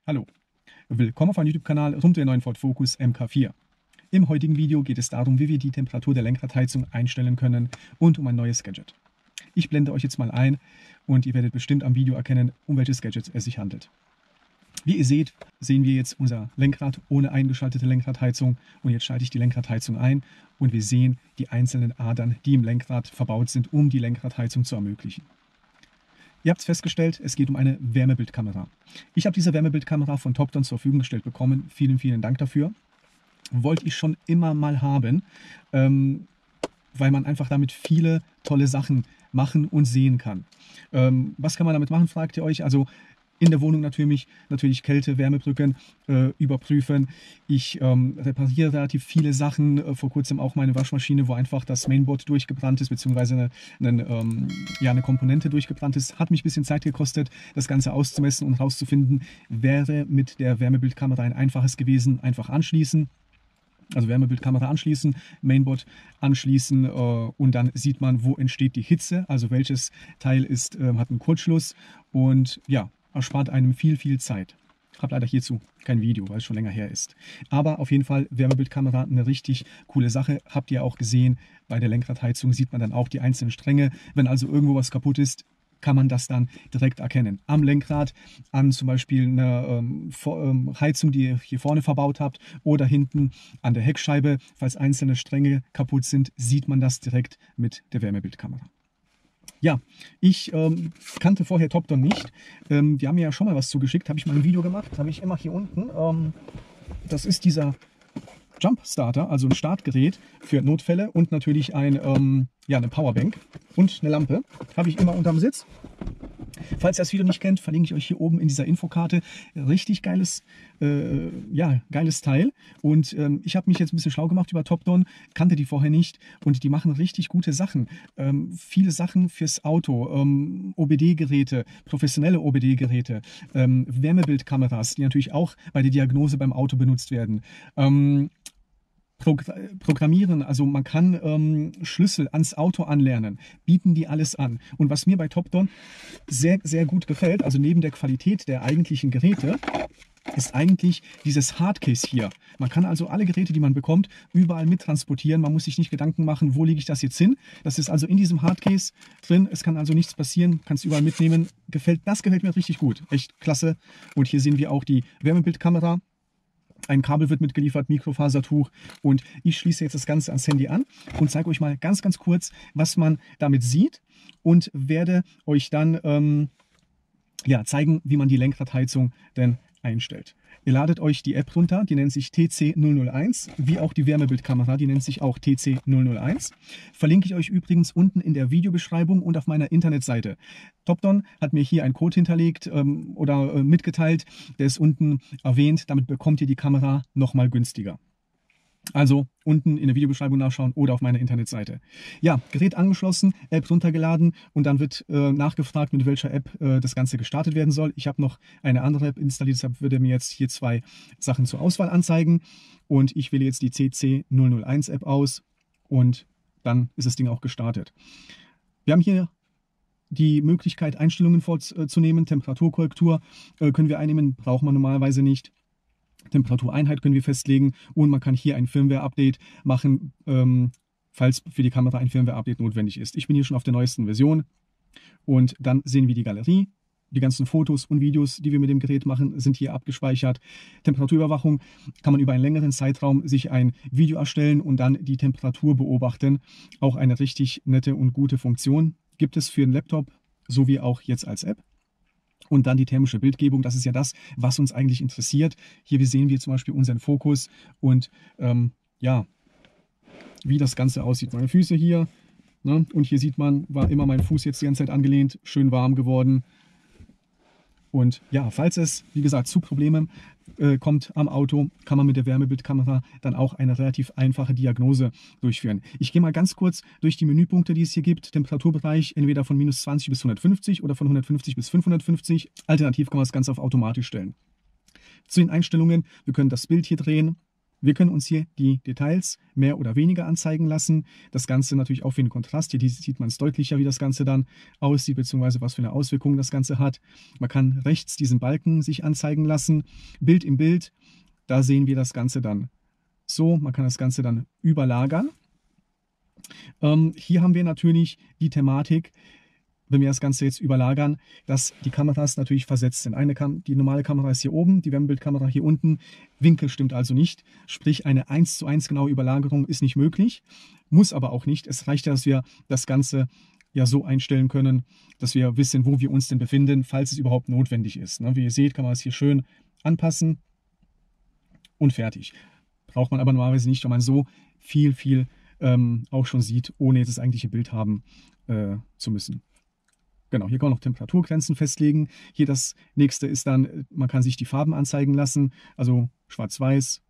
Hallo, willkommen auf meinem YouTube-Kanal rund um den neuen Ford Focus Mk4. Im heutigen Video geht es darum, wie wir die Temperatur der Lenkradheizung einstellen können und um ein neues Gadget. Ich blende euch jetzt mal ein und ihr werdet bestimmt am Video erkennen, um welches Gadget es sich handelt. Wie ihr seht, sehen wir jetzt unser Lenkrad ohne eingeschaltete Lenkradheizung und jetzt schalte ich die Lenkradheizung ein und wir sehen die einzelnen Adern, die im Lenkrad verbaut sind, um die Lenkradheizung zu ermöglichen. Ihr habt es festgestellt, es geht um eine Wärmebildkamera. Ich habe diese Wärmebildkamera von Topdon zur Verfügung gestellt bekommen. Vielen, vielen Dank dafür. Wollte ich schon immer mal haben, weil man einfach damit viele tolle Sachen machen und sehen kann. Was kann man damit machen, fragt ihr euch? Also in der Wohnung natürlich Kälte, Wärmebrücken überprüfen. Ich repariere relativ viele Sachen. Vor kurzem auch meine Waschmaschine, wo einfach das Mainboard durchgebrannt ist, beziehungsweise eine Komponente durchgebrannt ist. Hat mich ein bisschen Zeit gekostet, das Ganze auszumessen und herauszufinden, wäre mit der Wärmebildkamera ein einfaches gewesen. Einfach anschließen. Also Wärmebildkamera anschließen, Mainboard anschließen und dann sieht man, wo entsteht die Hitze, also welches Teil hat einen Kurzschluss und ja, erspart einem viel, viel Zeit. Ich habe leider hierzu kein Video, weil es schon länger her ist. Aber auf jeden Fall Wärmebildkamera eine richtig coole Sache. Habt ihr auch gesehen, bei der Lenkradheizung sieht man dann auch die einzelnen Stränge. Wenn also irgendwo was kaputt ist, kann man das dann direkt erkennen. Am Lenkrad, an zum Beispiel eine Heizung, die ihr hier vorne verbaut habt oder hinten an der Heckscheibe, falls einzelne Stränge kaputt sind, sieht man das direkt mit der Wärmebildkamera. Ja, ich kannte vorher Topdon nicht. Die haben mir ja schon mal was zugeschickt, habe ich mal ein Video gemacht, habe ich immer hier unten. Das ist dieser Jump Starter, also ein Startgerät für Notfälle und natürlich eine Powerbank und eine Lampe. Habe ich immer unterm Sitz. Falls ihr das Video nicht kennt, verlinke ich euch hier oben in dieser Infokarte. Richtig geiles Teil. Und ich habe mich jetzt ein bisschen schlau gemacht über Topdon, kannte die vorher nicht und die machen richtig gute Sachen. Viele Sachen fürs Auto, OBD-Geräte, professionelle OBD-Geräte, Wärmebildkameras, die natürlich auch bei der Diagnose beim Auto benutzt werden. Programmieren, also man kann Schlüssel ans Auto anlernen, bieten die alles an. Und was mir bei Topdon sehr, sehr gut gefällt, also neben der Qualität der eigentlichen Geräte, ist eigentlich dieses Hardcase hier. Man kann also alle Geräte, die man bekommt, überall mittransportieren. Man muss sich nicht Gedanken machen, wo lege ich das jetzt hin. Das ist also in diesem Hardcase drin. Es kann also nichts passieren. Kannst überall mitnehmen. Das gefällt mir richtig gut. Echt klasse. Und hier sehen wir auch die Wärmebildkamera. Ein Kabel wird mitgeliefert, Mikrofasertuch und ich schließe jetzt das Ganze ans Handy an und zeige euch mal ganz, ganz kurz, was man damit sieht und werde euch dann zeigen, wie man die Lenkradheizung denn einstellt. Ihr ladet euch die App runter, die nennt sich TC001, wie auch die Wärmebildkamera, die nennt sich auch TC001. Verlinke ich euch übrigens unten in der Videobeschreibung und auf meiner Internetseite. Topdon hat mir hier einen Code hinterlegt oder mitgeteilt, der ist unten erwähnt, damit bekommt ihr die Kamera nochmal günstiger. Also unten in der Videobeschreibung nachschauen oder auf meiner Internetseite. Ja, Gerät angeschlossen, App runtergeladen und dann wird nachgefragt, mit welcher App das Ganze gestartet werden soll. Ich habe noch eine andere App installiert, deshalb würde er mir jetzt hier zwei Sachen zur Auswahl anzeigen. Und ich wähle jetzt die CC001 App aus und dann ist das Ding auch gestartet. Wir haben hier die Möglichkeit, Einstellungen vorzunehmen. Temperaturkorrektur können wir einnehmen, braucht man normalerweise nicht. Temperatureinheit können wir festlegen und man kann hier ein Firmware-Update machen, falls für die Kamera ein Firmware-Update notwendig ist. Ich bin hier schon auf der neuesten Version und dann sehen wir die Galerie. Die ganzen Fotos und Videos, die wir mit dem Gerät machen, sind hier abgespeichert. Temperaturüberwachung kann man über einen längeren Zeitraum sich ein Video erstellen und dann die Temperatur beobachten. Auch eine richtig nette und gute Funktion gibt es für den Laptop, sowie auch jetzt als App. Und dann die thermische Bildgebung, das ist ja das, was uns eigentlich interessiert. Hier sehen wir zum Beispiel unseren Fokus und wie das Ganze aussieht. Meine Füße hier, ne? Und hier sieht man, war immer mein Fuß jetzt die ganze Zeit angelehnt, schön warm geworden. Und ja, falls es, wie gesagt, zu Problemen kommt am Auto, kann man mit der Wärmebildkamera dann auch eine relativ einfache Diagnose durchführen. Ich gehe mal ganz kurz durch die Menüpunkte, die es hier gibt. Temperaturbereich entweder von -20 bis 150 oder von 150 bis 550. Alternativ kann man das Ganze auf automatisch stellen. Zu den Einstellungen, wir können das Bild hier drehen. Wir können uns hier die Details mehr oder weniger anzeigen lassen. Das Ganze natürlich auch für den Kontrast. Hier sieht man es deutlicher, wie das Ganze dann aussieht, beziehungsweise was für eine Auswirkung das Ganze hat. Man kann rechts diesen Balken sich anzeigen lassen. Bild im Bild, da sehen wir das Ganze dann so. Man kann das Ganze dann überlagern. Hier haben wir natürlich die Thematik, wenn wir das Ganze jetzt überlagern, dass die Kameras natürlich versetzt sind. Die normale Kamera ist hier oben, die Wärmebildkamera hier unten. Winkel stimmt also nicht. Sprich, eine 1:1 genaue Überlagerung ist nicht möglich, muss aber auch nicht. Es reicht ja, dass wir das Ganze ja so einstellen können, dass wir wissen, wo wir uns denn befinden, falls es überhaupt notwendig ist. Wie ihr seht, kann man es hier schön anpassen und fertig. Braucht man aber normalerweise nicht, wenn man so viel auch schon sieht, ohne jetzt das eigentliche Bild haben zu müssen. Genau, hier kann man noch Temperaturgrenzen festlegen. Hier das nächste ist dann, man kann sich die Farben anzeigen lassen, also schwarz-weiß,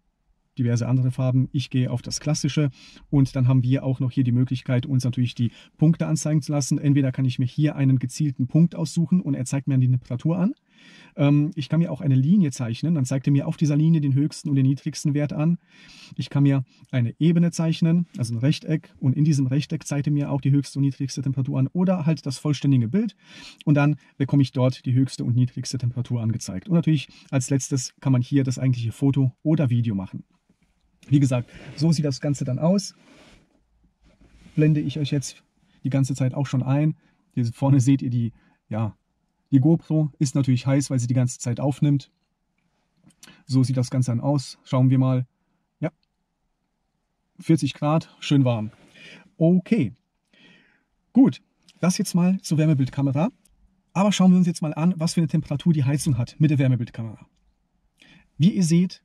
diverse andere Farben. Ich gehe auf das Klassische und dann haben wir auch noch hier die Möglichkeit, uns natürlich die Punkte anzeigen zu lassen. Entweder kann ich mir hier einen gezielten Punkt aussuchen und er zeigt mir die Temperatur an. Ich kann mir auch eine Linie zeichnen, dann zeigt er mir auf dieser Linie den höchsten und den niedrigsten Wert an. Ich kann mir eine Ebene zeichnen, also ein Rechteck, und in diesem Rechteck zeigt er mir auch die höchste und niedrigste Temperatur an oder halt das vollständige Bild und dann bekomme ich dort die höchste und niedrigste Temperatur angezeigt. Und natürlich als letztes kann man hier das eigentliche Foto oder Video machen. Wie gesagt, so sieht das Ganze dann aus. Blende ich euch jetzt die ganze Zeit auch schon ein. Hier vorne seht ihr die GoPro ist natürlich heiß, weil sie die ganze Zeit aufnimmt. So sieht das Ganze dann aus. Schauen wir mal. Ja, 40 Grad, schön warm. Okay, gut. Das jetzt mal zur Wärmebildkamera. Aber schauen wir uns jetzt mal an, was für eine Temperatur die Heizung hat mit der Wärmebildkamera. Wie ihr seht,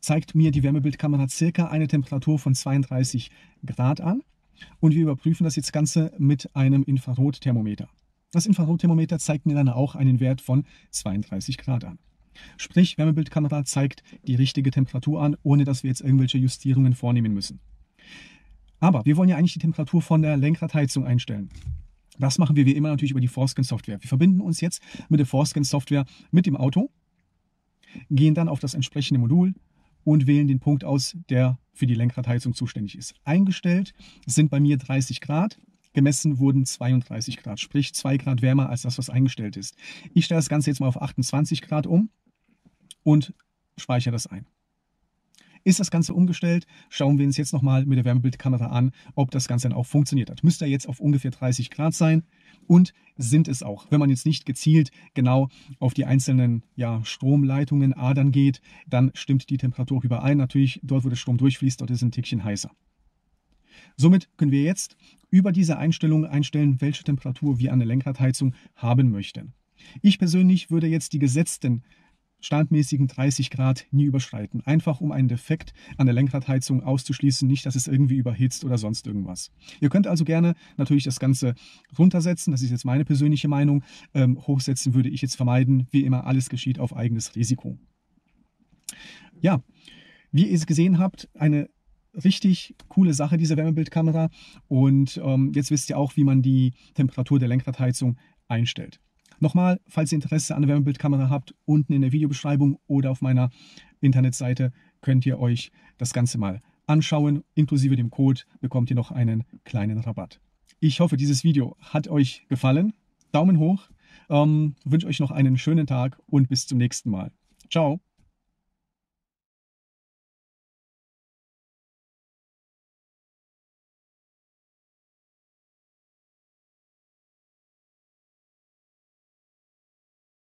zeigt mir die Wärmebildkamera circa eine Temperatur von 32 Grad an. Und wir überprüfen das jetzt Ganze mit einem Infrarotthermometer. Das Infrarotthermometer zeigt mir dann auch einen Wert von 32 Grad an. Sprich, Wärmebildkamera zeigt die richtige Temperatur an, ohne dass wir jetzt irgendwelche Justierungen vornehmen müssen. Aber wir wollen ja eigentlich die Temperatur von der Lenkradheizung einstellen. Das machen wir wie immer natürlich über die Forscan-Software. Wir verbinden uns jetzt mit der Forscan-Software mit dem Auto, gehen dann auf das entsprechende Modul und wählen den Punkt aus, der für die Lenkradheizung zuständig ist. Eingestellt sind bei mir 30 Grad. Gemessen wurden 32 Grad, sprich 2 Grad wärmer als das, was eingestellt ist. Ich stelle das Ganze jetzt mal auf 28 Grad um und speichere das ein. Ist das Ganze umgestellt, schauen wir uns jetzt nochmal mit der Wärmebildkamera an, ob das Ganze dann auch funktioniert hat. Müsste jetzt auf ungefähr 30 Grad sein und sind es auch. Wenn man jetzt nicht gezielt genau auf die einzelnen Stromleitungen, Adern geht, dann stimmt die Temperatur überein. Natürlich, dort wo der Strom durchfließt, dort ist es ein Tickchen heißer. Somit können wir jetzt über diese Einstellung einstellen, welche Temperatur wir an der Lenkradheizung haben möchten. Ich persönlich würde jetzt die gesetzten standmäßigen 30 Grad nie überschreiten. Einfach um einen Defekt an der Lenkradheizung auszuschließen, nicht, dass es irgendwie überhitzt oder sonst irgendwas. Ihr könnt also gerne natürlich das Ganze runtersetzen, das ist jetzt meine persönliche Meinung. Hochsetzen würde ich jetzt vermeiden. Wie immer, alles geschieht auf eigenes Risiko. Ja, wie ihr es gesehen habt, eine richtig coole Sache, diese Wärmebildkamera. Und jetzt wisst ihr auch, wie man die Temperatur der Lenkradheizung einstellt. Nochmal, falls ihr Interesse an der Wärmebildkamera habt, unten in der Videobeschreibung oder auf meiner Internetseite könnt ihr euch das Ganze mal anschauen. Inklusive dem Code bekommt ihr noch einen kleinen Rabatt. Ich hoffe, dieses Video hat euch gefallen. Daumen hoch, wünsche euch noch einen schönen Tag und bis zum nächsten Mal. Ciao!